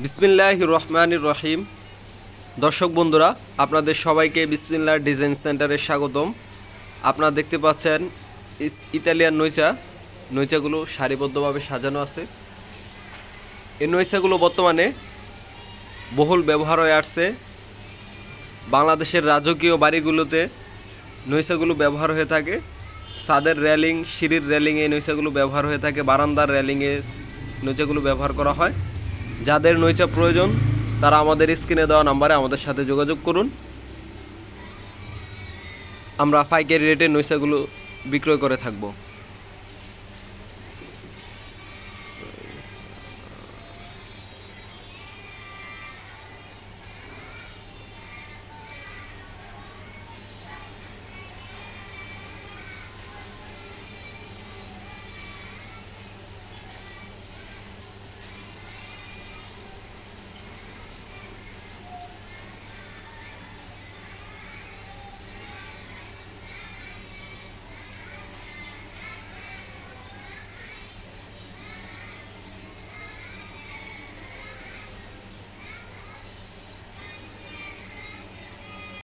বিসমিল্লাহির রহমানির রহিম। দর্শক বন্ধুরা, আপনাদের সবাইকে বিসমিল্লাহ ডিজাইন সেন্টারে স্বাগতম। আপনারা দেখতে পাচ্ছেন ইতালিয়ান নৈচাগুলো সারিবদ্ধভাবে সাজানো আছে। এই নৈচাগুলো বর্তমানে বহুল ব্যবহার হয়ে আসছে। বাংলাদেশের রাজকীয় বাড়িগুলোতে নৈচাগুলো ব্যবহার হয়ে থাকে। ছাদের রেলিং, সিঁড়ির রেলিংয়ে নৈচাগুলো ব্যবহার হয়ে থাকে। বারান্দার রেলিংয়ে নৈচাগুলো ব্যবহার করা হয়। যাদের নৈচা প্রয়োজন তারা আমাদের স্ক্রিনে দেওয়া নাম্বারে আমাদের সাথে যোগাযোগ করুন। আমরা পাইকারি রেটে নৈচাগুলো বিক্রয় করে থাকব।